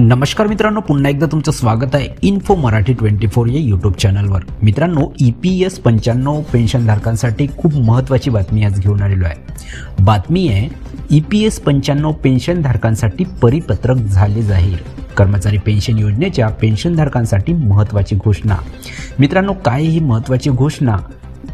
नमस्कार मित्रांनो, पुन्हा एकदा तुमचं स्वागत आहे इन्फो मराठी 24 या यूट्यूब चॅनलवर। मित्रांनो, EPS 95 पेन्शनधारकांसाठी खूप महत्त्वाची बातमी आज घेऊन आलेलो आहे। बातमी आहे EPS 95 पेन्शनधारकांसाठी परिपत्रक झाले जाहीर। कर्मचारी पेन्शन योजनेच्या पेन्शनधारकांसाठी महत्त्वाची घोषणा। मित्रांनो, काय ही महत्त्वाची घोषणा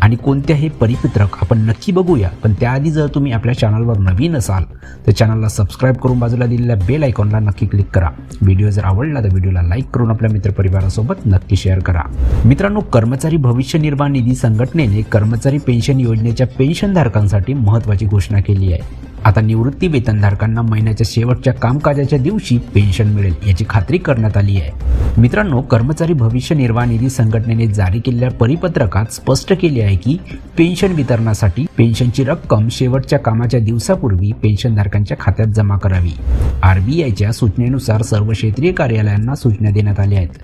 आणि कोणत्याही परिपत्रक आपण नक्की बघूया। पण त्याआधी जर तुम्ही आपल्या चॅनलवर नवीन असाल तर चॅनलला सबस्क्राइब करून बाजूला दिलेल्या बेल आयकॉनला नक्की क्लिक करा। व्हिडिओ जर आवडला तर व्हिडिओला लाईक करून आपल्या मित्रपरिवारासोबत नक्की शेअर करा। मित्रांनो, कर्मचारी भविष्य निर्वाह निधी संघटनेने कर्मचारी पेन्शन योजनेच्या पेन्शनधारकांसाठी महत्त्वाची घोषणा केली आहे। आता निवृत्ती वेतनधारकांना महिन्याच्या शेवटच्या कामकाजाच्या दिवशी पेन्शन मिळेल याची खात्री करण्यात आली आहे। मित्रांनो, कर्मचारी भविष्य निर्वाह निधी संघटनेने जारी केलेल्या परिपत्रकात स्पष्ट केले आहे की पेन्शन वितरणासाठी पेन्शनची रक्कम शेवटच्या कामाच्या दिवसापूर्वी पेन्शनधारकांच्या खात्यात जमा करावी। RBIच्या सूचनेनुसार सर्व क्षेत्रीय कार्यालयांना सूचना देण्यात आल्या आहेत।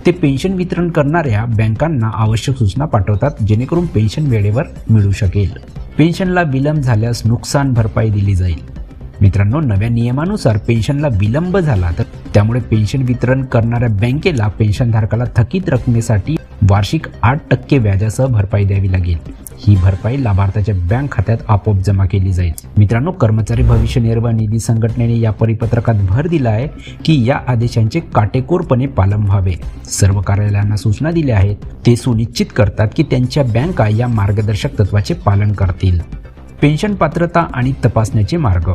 ते पेन्शन वितरण करणाऱ्या बँकांना आवश्यक सूचना पाठवतात जेणेकरून पेन्शन वेळेवर मिळू शकेल। पेन्शनला विलंब झाल्यास नुकसान भरपाई दिली जाईल। मित्रांनो, नव्या नियमानुसार पेन्शनला विलंब झाला तर त्यामुळे पेन्शन वितरण करणाऱ्या बँकेला पेन्शनधारकाला थकीत रकमेसाठी वार्षिक 8% व्याजासह भरपाई द्यावी लागेल। ही भरपाई लाभार्थ्याच्या बँक खात्यात आपोआप जमा केली जाईल। मित्रांनो, कर्मचारी भविष्य निर्वाह निधी संघटनेने या परिपत्रकात भर दिला आहे की या आदेशांचे काटेकोरपणे पालन व्हावे। सर्व कार्यालयांना सूचना दिल्या आहेत, ते सुनिश्चित करतात की त्यांच्या बँका या मार्गदर्शक तत्वाचे पालन करतील। पेन्शन पात्रता आणि तपासण्याचे मार्ग।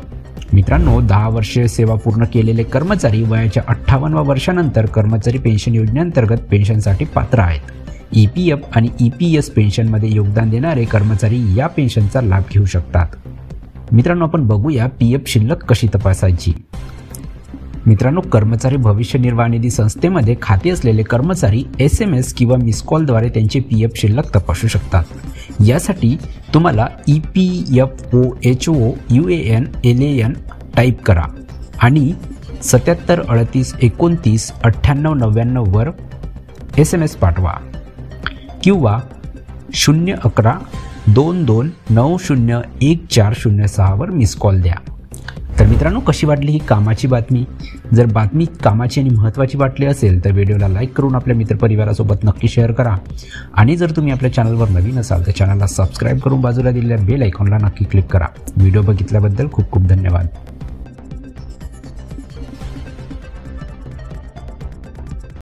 मित्रांनो, 10 वर्षे सेवा पूर्ण केलेले कर्मचारी वयाच्या 58व्या वर्षानंतर कर्मचारी पेन्शन योजनेअंतर्गत पेन्शनसाठी पात्र आहेत। EPF आणि EPS पेन्शनमध्ये योगदान देणारे कर्मचारी या पेन्शनचा लाभ घेऊ शकतात। मित्रांनो, आपण बघूया PF शिल्लक कशी तपासायची। मित्रांनो, कर्मचारी भविष्य निर्वाह निधी संस्थेमध्ये खाते असलेले कर्मचारी SMS किंवा मिस कॉलद्वारे त्यांचे PF शिल्लक तपासू शकतात। यासाठी तुम्हाला EPFOHO UAN LAN टाईप करा आणि 77 38 29 98 99 वर SMS पाठवा किंवा 011 22 90 1406 वर मिस कॉल द्या। तर मित्रांनो, कशी वाटली ही कामाची बातमी? जर बातमी कामाची आणि महत्त्वाची वाटली असेल तर व्हिडिओला लाईक करून आपल्या मित्रपरिवारासोबत नक्की शेअर करा आणि जर तुम्ही आपल्या चॅनलवर नवीन असाल तर चॅनलला सबस्क्राइब करून बाजूला दिलेल्या बेल आयकॉनला नक्की क्लिक करा। व्हिडिओ बघितल्याबद्दल खूप खूप धन्यवाद।